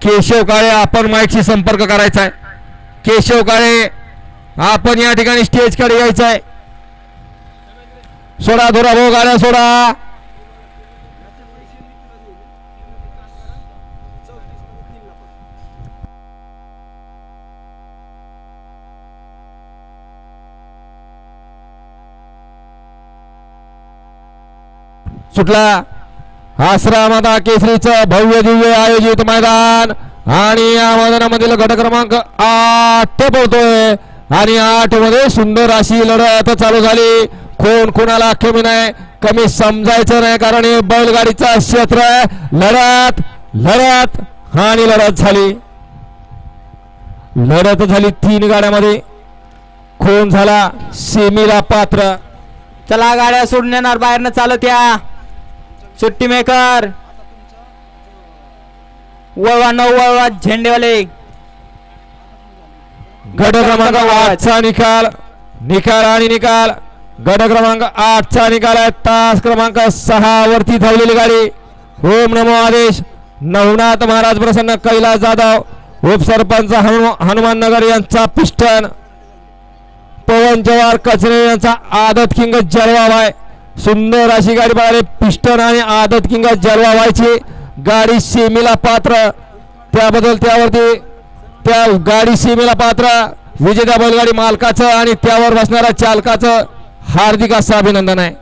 केशव काळे आपण माईकशी संपर्क करायचा आहे. केशव काळे आपण या ठिकाणी स्टेज कडे यायचं आहे. सोडा धोरा भाऊ गाड्या सोडा. सुटला आश्रमाता केसरीचं भव्य दिव्य आयोजित मैदान आणि या मैदानामधील गट क्रमांक 8 पोहतोय आणि 8 मध्ये सुंदर अशी लढत चालू झाली. कोण कोणाला कमी नाही, कमी समजायचं नाही, कारण हे बैलगाडीचा क्षेत्र आहे. लढत लढत आणि लढत झाली 3 गाड्यामध्ये. कोण झाला सेमीला पात्र. चला गाड्या सोडून येणार बाहेरनं चालत या. सुट्टी मेकर वळवा 9 वळवा झेंडेवाले. गट क्रमांक 8चा निकाल गट क्रमांक 8चा निकाल आहे. तास क्रमांक 6 वरती धावलेली गाडी. ओम नमो आदेश नवनाथ महाराज प्रसन्न कैलास जाधव उपसरपंच हनुमान नगर यांचा पिस्टन. पवन जवार कचरे यांचा आदत किंग जलवाय. सुंदर अशी गाडी पळाली. पिस्टन आणि आदत किंग जलवायची गाडी सेमीला पात्र. त्याबद्दल त्यावरती त्या गाडी सीमेला पात्र विजेत्या बैलगाडी मालकाचं आणि त्यावर बसणाऱ्या चालकाचं हार्दिक असं अभिनंदन आहे.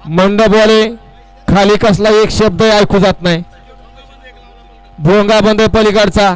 मंडपवाले खाली कसला एक शब्द ऐकू जात नाही. भोंगा बंद पलीकडचा.